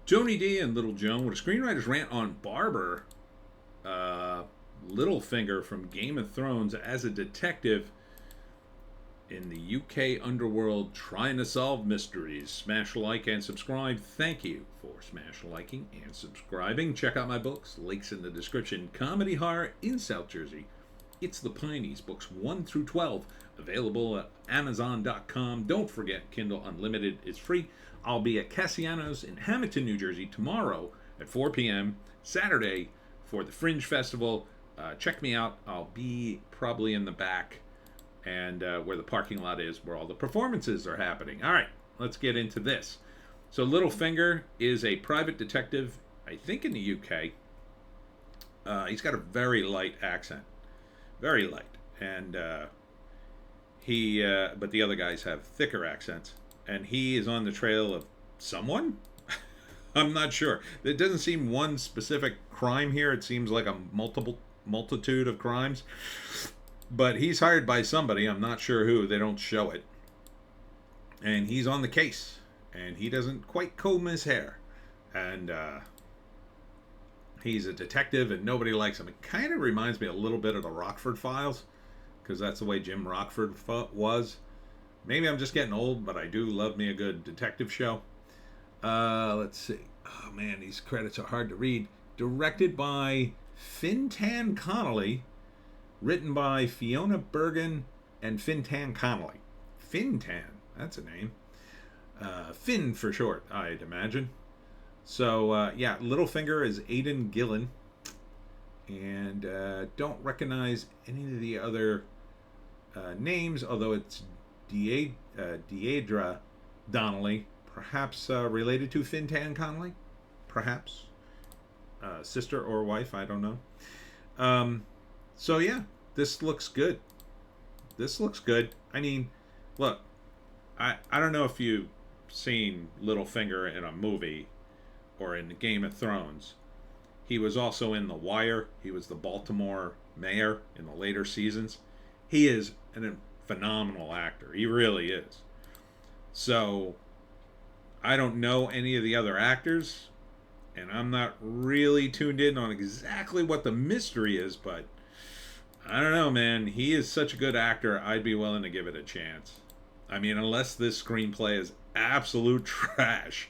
Tony D and Little Joan with a screenwriter's rant on Barber, Littlefinger from Game of Thrones as a detective in the UK underworld trying to solve mysteries. Smash like and subscribe. Thank you for smash liking and subscribing. Check out my books, links in the description. Comedy horror in South Jersey. It's the Pineys, books 1 through 12, available at Amazon.com. Don't forget, Kindle Unlimited is free. I'll be at Cassiano's in Hamilton, New Jersey tomorrow at 4 p.m., Saturday for the Fringe Festival. Check me out. I'll be probably in the back and where the parking lot is, where all the performances are happening. All right, let's get into this. So Littlefinger is a private detective, I think in the UK. He's got a very light accent. Very light. And but the other guys have thicker accents. And he is on the trail of someone? I'm not sure. There doesn't seem one specific crime here. It seems like a multitude of crimes. But he's hired by somebody. I'm not sure who. They don't show it. And he's on the case. And he doesn't quite comb his hair. And he's a detective and nobody likes him. It kind of reminds me a little bit of the Rockford Files. Because that's the way Jim Rockford was. Maybe I'm just getting old, but I do love me a good detective show. Let's see. Oh, man, these credits are hard to read. Directed by Fintan Connolly. Written by Fiona Bergen and Fintan Connolly. Fintan, that's a name. Finn for short, I'd imagine. So, yeah, Littlefinger is Aidan Gillen. And don't recognize any of the other names, although it's Deidre Donnelly, perhaps related to Fintan Connolly, perhaps sister or wife, I don't know. So yeah, this looks good. This looks good. I mean, look, I don't know if you've seen Littlefinger in a movie or in Game of Thrones. He was also in The Wire. He was the Baltimore mayor in the later seasons. He is a phenomenal actor. He really is. So, I don't know any of the other actors, and I'm not really tuned in on exactly what the mystery is, but I don't know, man. He is such a good actor, I'd be willing to give it a chance. I mean, unless this screenplay is absolute trash,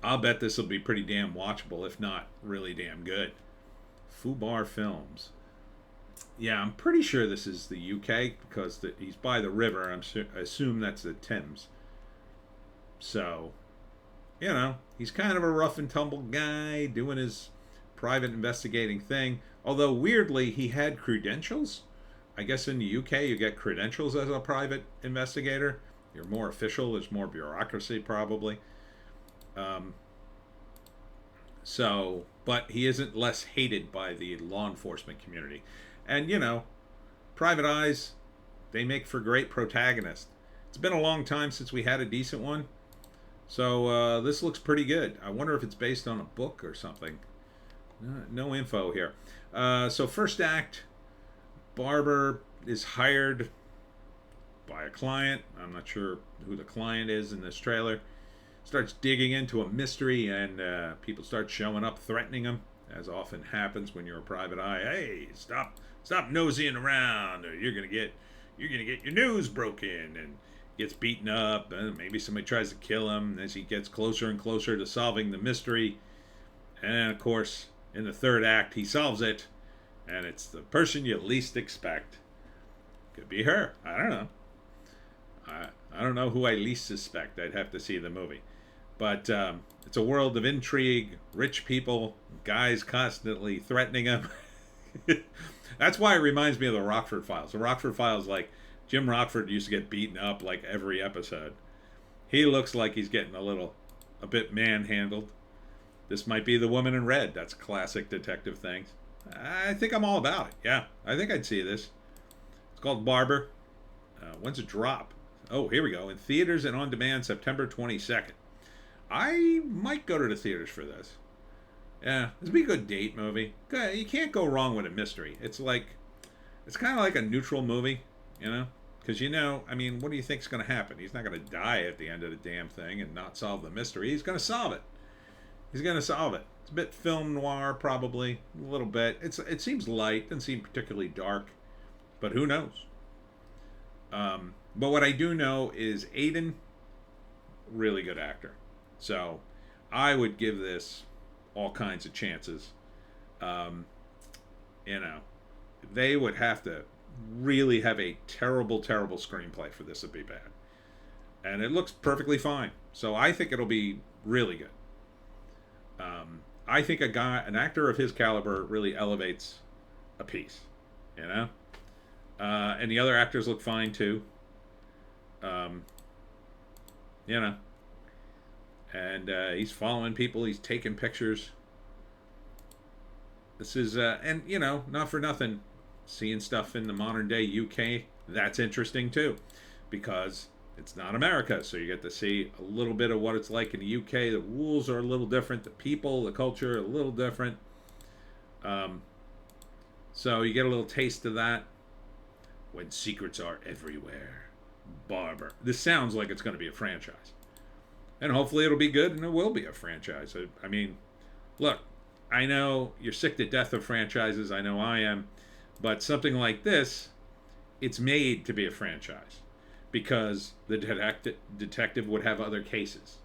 I'll bet this will be pretty damn watchable, if not really damn good. Fubar Films. Yeah, I'm pretty sure this is the UK because he's by the river. I assume that's the Thames. So, you know, he's kind of a rough and tumble guy doing his private investigating thing. Although, weirdly, he had credentials. I guess in the UK you get credentials as a private investigator. You're more official. There's more bureaucracy, probably. But he isn't less hated by the law enforcement community. And, you know, private eyes, they make for great protagonists. It's been a long time since we had a decent one. So this looks pretty good. I wonder if it's based on a book or something. No info here. So first act, Barber is hired by a client. I'm not sure who the client is in this trailer. Starts digging into a mystery and people start showing up threatening him, as often happens when you're a private eye. Hey, stop nosying around, or you're gonna get your nose broken, and gets beaten up, and maybe somebody tries to kill him as he gets closer and closer to solving the mystery. And of course, in the third act, he solves it, and it's the person you least expect. Could be her. I don't know. I don't know who I least suspect. I'd have to see the movie. But it's a world of intrigue, rich people, guys constantly threatening him. That's why it reminds me of the Rockford Files. The Rockford Files, like, Jim Rockford used to get beaten up like every episode. He looks like he's getting a bit manhandled. This might be The Woman in Red. That's classic detective things. I think I'm all about it. Yeah, I think I'd see this. It's called Barber. When's it drop? Oh, here we go. In theaters and on demand, September 22nd. I might go to the theaters for this. Yeah, this would be a good date movie. You can't go wrong with a mystery. It's kind of like a neutral movie, you know? Because, you know, I mean, what do you think's going to happen? He's not going to die at the end of the damn thing and not solve the mystery. He's going to solve it. He's going to solve it. It's a bit film noir, probably a little bit. It seems light, doesn't seem particularly dark, but who knows? But what I do know is Aidan, really good actor. So I would give this all kinds of chances. Um, you know, they would have to really have a terrible, terrible screenplay for this to be bad. And it looks perfectly fine. So I think it'll be really good. I think an actor of his caliber really elevates a piece, you know? And the other actors look fine too. You know. And he's following people, he's taking pictures. This is, and you know, not for nothing, seeing stuff in the modern day UK, that's interesting too. Because it's not America, so you get to see a little bit of what it's like in the UK. The rules are a little different, the people, the culture are a little different. So you get a little taste of that. When secrets are everywhere. Barber. This sounds like it's going to be a franchise. And hopefully it'll be good, and it will be a franchise. I mean, look, I know you're sick to death of franchises. I know I am. But something like this, it's made to be a franchise. Because the detective would have other cases.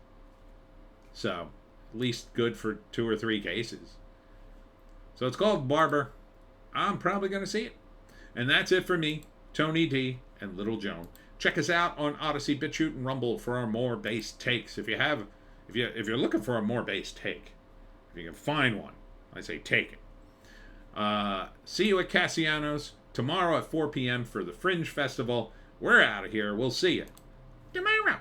So, at least good for 2 or 3 cases. So it's called Barber. I'm probably going to see it. And that's it for me, Tony D, and Little Joan. Check us out on Odysee, Bitchute, and Rumble for our more based takes. If you're looking for a more based take, if you can find one, I say take it. See you at Cassiano's tomorrow at 4 p.m. for the Fringe Festival. We're out of here. We'll see you tomorrow.